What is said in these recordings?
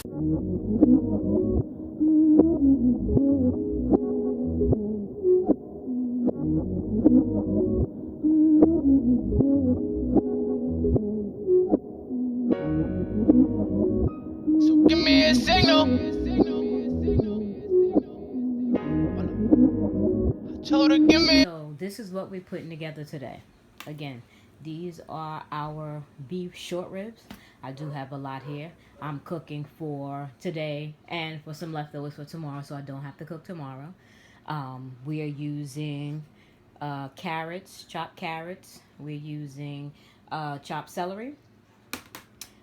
So give me a signal. Told her give me. So this is what we're putting together today. Again, these are our beef short ribs. I do have a lot here. I'm cooking for today and for some leftovers for tomorrow, so I don't have to cook tomorrow. We are using carrots, chopped carrots. We're using chopped celery.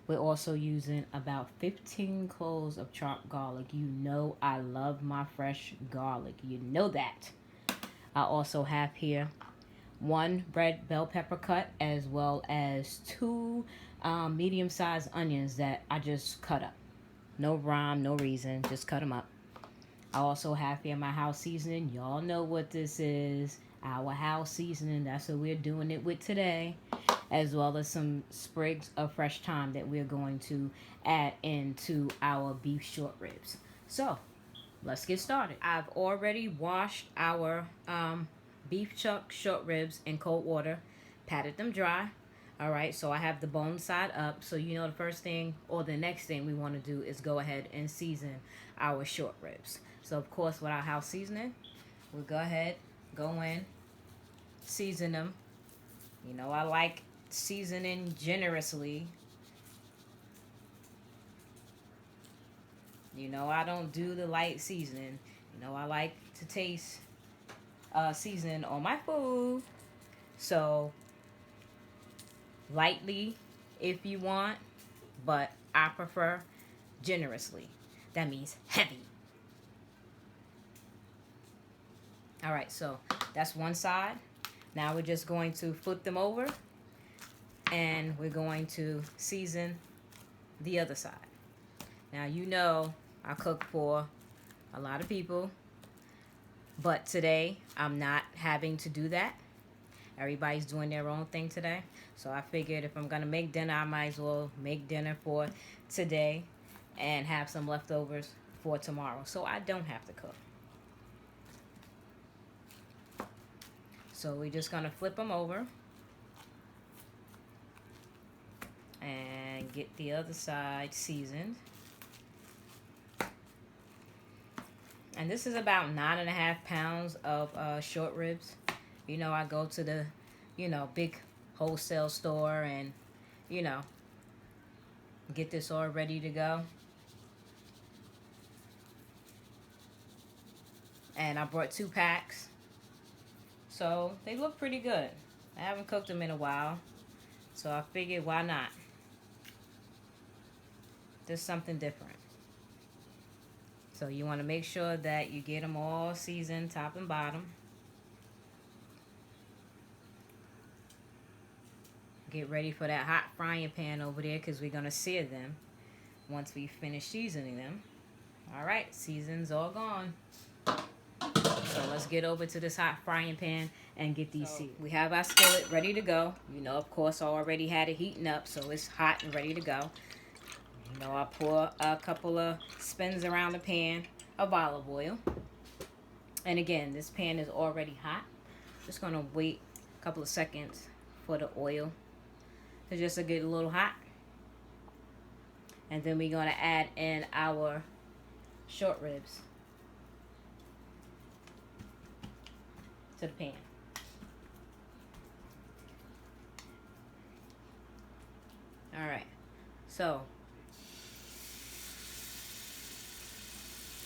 We're also using about 15 cloves of chopped garlic. You know I love my fresh garlic. You know that. I also have here one red bell pepper cut, as well as two medium-sized onions that I just cut up. No rhyme, no reason, just cut them up. I also have here my house seasoning. Y'all know what this is. Our house seasoning. That's what we're doing it with today. As well as some sprigs of fresh thyme that we're going to add into our beef short ribs. So, let's get started. I've already washed our beef chuck short ribs in cold water, patted them dry. All right, so I have the bone side up. So you know the first thing or the next thing we want to do is go ahead and season our short ribs. So of course with our house seasoning, we'll go ahead, go in, season them. You know I like seasoning generously. You know I don't do the light seasoning. You know I like to taste seasoning on my food. So lightly if you want, but I prefer generously. That means heavy. All right, so that's one side. Now we're just going to flip them over and we're going to season the other side. Now you know I cook for a lot of people, but today I'm not having to do that. Everybody's doing their own thing today. So I figured if I'm going to make dinner, I might as well make dinner for today and have some leftovers for tomorrow. So I don't have to cook. So we're just going to flip them over and get the other side seasoned. And this is about 9.5 pounds of short ribs. You know, I go to the, big wholesale store and, get this all ready to go. And I brought 2 packs. So they look pretty good. I haven't cooked them in a while. So I figured why not? Just something different. So you want to make sure that you get them all seasoned top and bottom. Get ready for that hot frying pan over there because we're going to sear them once we finish seasoning them. All right, season's all gone. So let's get over to this hot frying pan and get these seared. We have our skillet ready to go. You know, of course, I already had it heating up, so it's hot and ready to go. You know, I pour a couple of spins around the pan of olive oil. And again, this pan is already hot. Just going to wait a couple of seconds for the oil to just get a little hot. And then we're going to add in our short ribs to the pan. All right. So,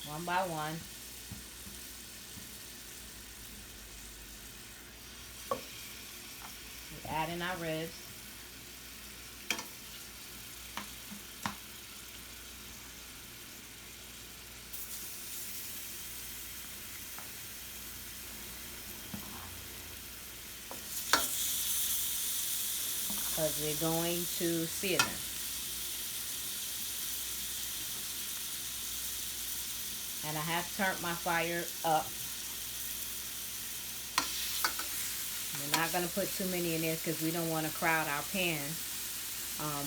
one by one, we add in our ribs. Because we're going to sear them. And I have turned my fire up. We're not going to put too many in there because we don't want to crowd our pan.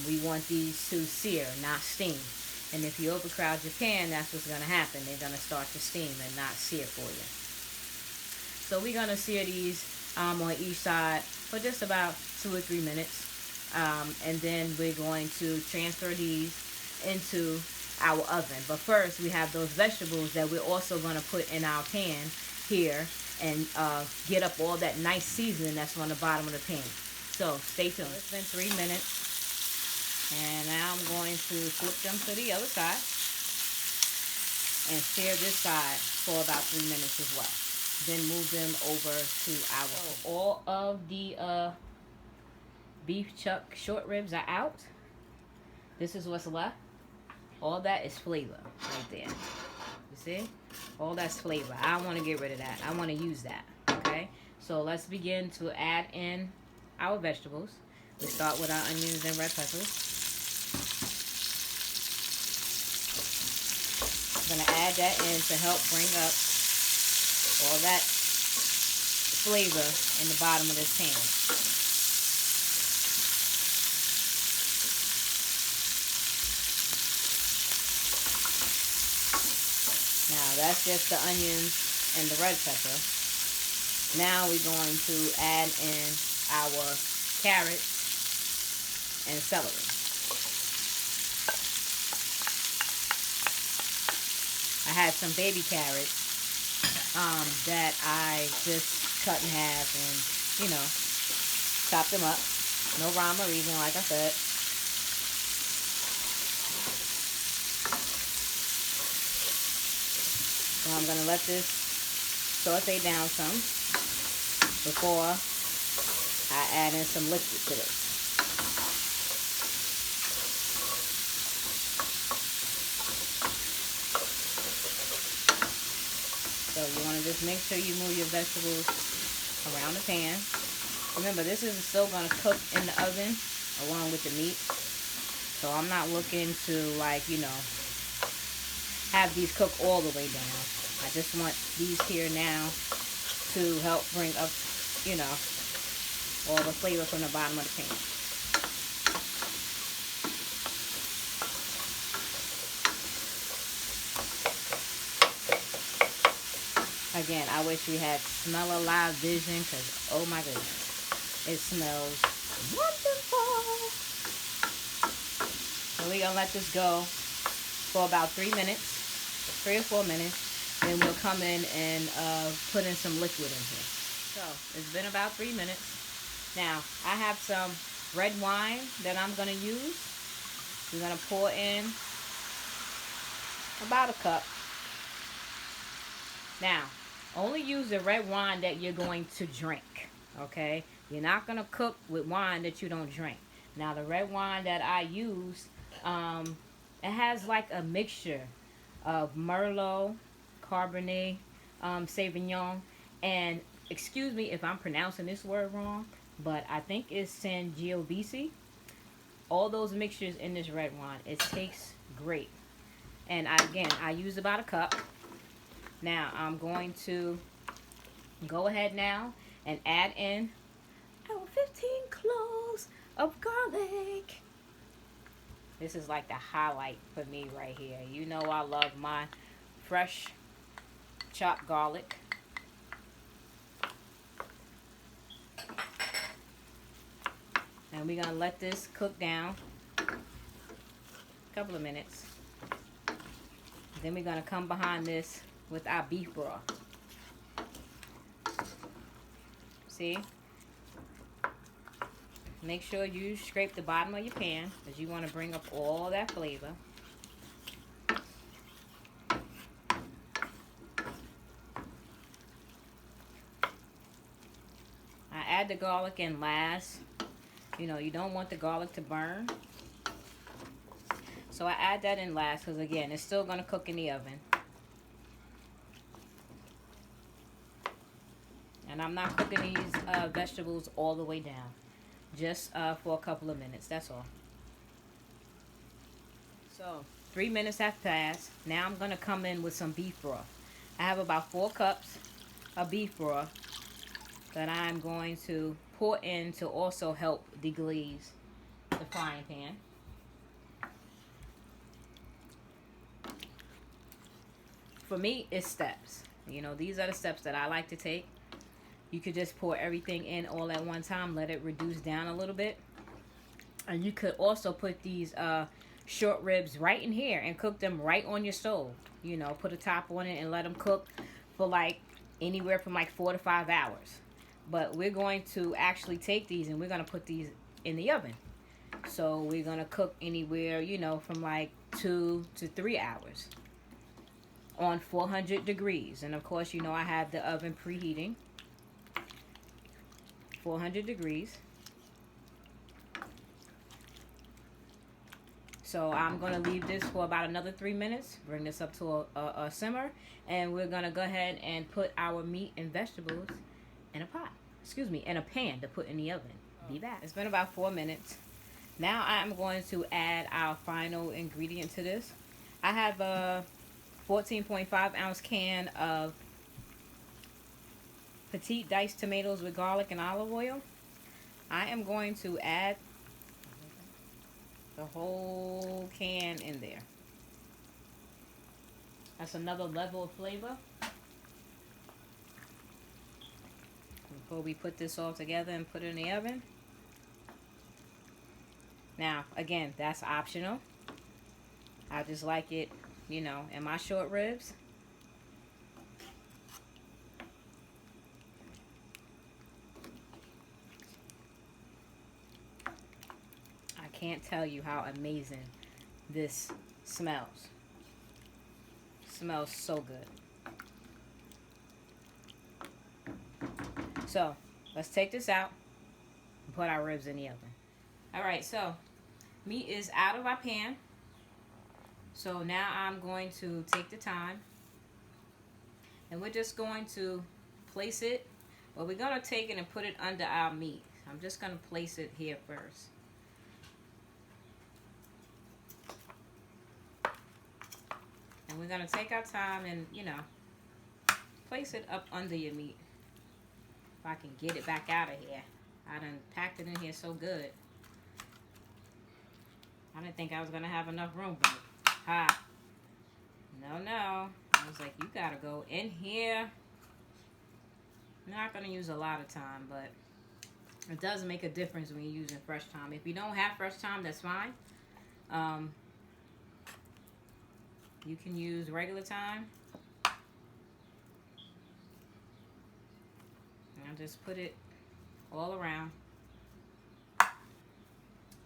We want these to sear, not steam. And if you overcrowd your pan, that's what's going to happen. They're going to start to steam and not sear for you. So we're going to sear these on each side for just about 2 or 3 minutes. And then we're going to transfer these into our oven. But first, we have those vegetables that we're also going to put in our pan here and get up all that nice seasoning that's on the bottom of the pan. So stay tuned. It's been 3 minutes. And now I'm going to flip them to the other side and sear this side for about 3 minutes as well. Then move them over to our... All of the beef chuck short ribs are out. This is what's left. All that is flavor right there. You see? All that's flavor. I don't want to get rid of that. I want to use that. Okay? So let's begin to add in our vegetables. We start with our onions and red peppers. I'm going to add that in to help bring up all that flavor in the bottom of this pan. Now that's just the onions and the red pepper. Now we're going to add in our carrots and celery. I had some baby carrots that I just cut in half and, you know, chopped them up. No rhyme or reason, like I said. So I'm going to let this saute down some before I add in some liquid to this. So you want to just make sure you move your vegetables around the pan. Remember, this is still going to cook in the oven along with the meat. So I'm not looking to, like, you know, have these cook all the way down. I just want these here now to help bring up, you know, all the flavor from the bottom of the pan. Again, I wish we had smell alive vision because, oh my goodness, it smells wonderful. So we're going to let this go for about 3 or 4 minutes. Then we'll come in and put in some liquid in here. So it's been about 3 minutes. Now, I have some red wine that I'm going to use. We're going to pour in about a cup. Now, only use the red wine that you're going to drink, okay? You're not going to cook with wine that you don't drink. Now, the red wine that I use, it has like a mixture of Merlot, Cabernet, Sauvignon, and excuse me if I'm pronouncing this word wrong, but I think it's Sangiovese. All those mixtures in this red wine, it tastes great. And again, I use about a cup. Now, I'm going to go ahead now and add in our 15 cloves of garlic. This is like the highlight for me right here. You know I love my fresh chopped garlic. And we're going to let this cook down a couple of minutes. Then we're going to come behind this with our beef broth. See? Make sure you scrape the bottom of your pan because you want to bring up all that flavor. I add the garlic in last. You know, you don't want the garlic to burn. So I add that in last because, again, it's still going to cook in the oven. And I'm not cooking these vegetables all the way down. Just for a couple of minutes. That's all. So, 3 minutes have passed. Now I'm going to come in with some beef broth. I have about 4 cups of beef broth that I'm going to pour in to also help deglaze the frying pan. for me, it's steps. You know, these are the steps that I like to take. You could just pour everything in all at one time, let it reduce down a little bit. And you could also put these short ribs right in here and cook them right on your stove. You know, put a top on it and let them cook for like anywhere from like 4 to 5 hours. But we're going to actually take these and we're going to put these in the oven. So we're going to cook anywhere, you know, from like 2 to 3 hours on 400 degrees. And of course, you know, I have the oven preheating. 400 degrees. So I'm going to leave this for about another 3 minutes. Bring this up to a simmer. And we're going to go ahead and put our meat and vegetables in a pot. Excuse me, in a pan to put in the oven. Be back. It's been about 4 minutes. Now I'm going to add our final ingredient to this. I have a 14.5 ounce can of petite diced tomatoes with garlic and olive oil. I am going to add the whole can in there. That's another level of flavor. Before we put this all together and put it in the oven. Now, again, that's optional. I just like it, you know, in my short ribs. I can't tell you how amazing this smells. Smells so good. So, let's take this out and put our ribs in the oven. Alright, so meat is out of our pan. So now I'm going to take the time and we're just going to place it. Well, we're going to take it and put it under our meat. I'm just going to place it here first. And we're going to take our time and, you know, place it up under your meat. If I can get it back out of here. I done packed it in here so good. I didn't think I was going to have enough room, but ha. No. I was like, you got to go in here. I'm not going to use a lot of time, but it does make a difference when you're using fresh thyme. If you don't have fresh thyme, that's fine. You can use regular thyme. And I'll just put it all around.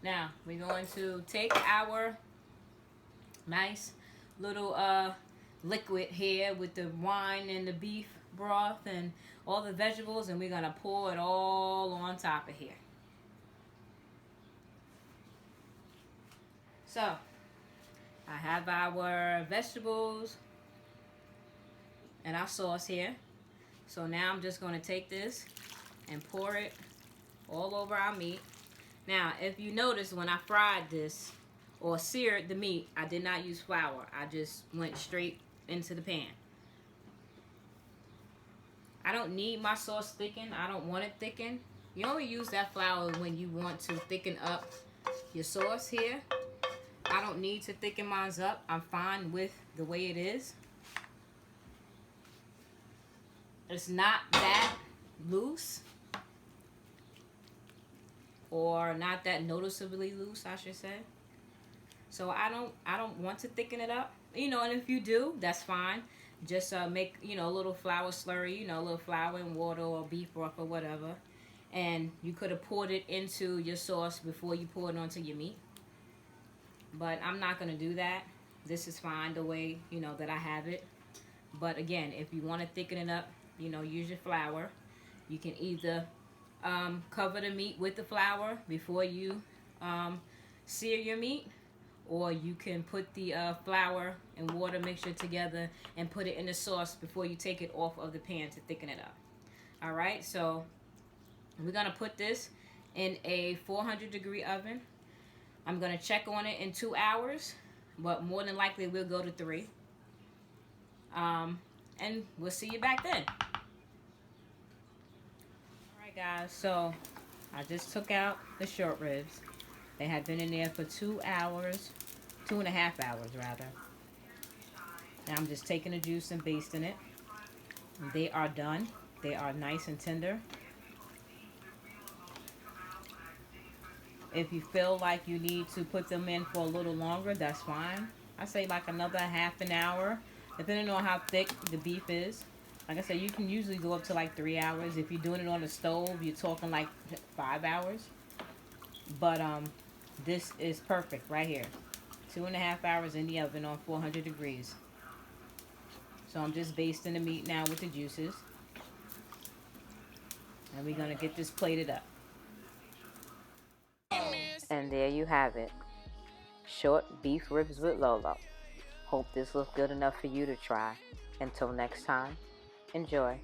Now, we're going to take our nice little liquid here with the wine and the beef broth and all the vegetables, and we're going to pour it all on top of here. So, I have our vegetables and our sauce here. So now I'm just going to take this and pour it all over our meat. Now, if you notice, when I fried this or seared the meat, I did not use flour. I just went straight into the pan. I don't need my sauce thickened. I don't want it thickened. You only use that flour when you want to thicken up your sauce here. I don't need to thicken mine up. I'm fine with the way it is. It's not that loose. Or not that noticeably loose, I should say. So I don't want to thicken it up. You know, and if you do, that's fine. Just make, you know, a little flour slurry, you know, a little flour and water or beef broth or whatever. And you could have poured it into your sauce before you pour it onto your meat. But I'm not going to do that. This is fine the way, you know, that I have it. But again, if you want to thicken it up, you know, use your flour. You can either cover the meat with the flour before you sear your meat, or you can put the flour and water mixture together and put it in the sauce before you take it off of the pan to thicken it up. Alright, so we're going to put this in a 400 degree oven. I'm going to check on it in 2 hours, but more than likely we'll go to 3. And we'll see you back then. Alright guys, so I just took out the short ribs. They had been in there for 2 hours, 2.5 hours rather. And I'm just taking the juice and basting it. They are done. They are nice and tender. If you feel like you need to put them in for a little longer, that's fine. I say like another half an hour, depending on how thick the beef is. Like I said, you can usually go up to like 3 hours. If you're doing it on the stove, you're talking like 5 hours. But this is perfect right here. 2.5 hours in the oven on 400 degrees. So I'm just basting the meat now with the juices. And we're going to get this plated up. And there you have it. Short beef ribs with Lolo. Hope this was good enough for you to try. Until next time, enjoy.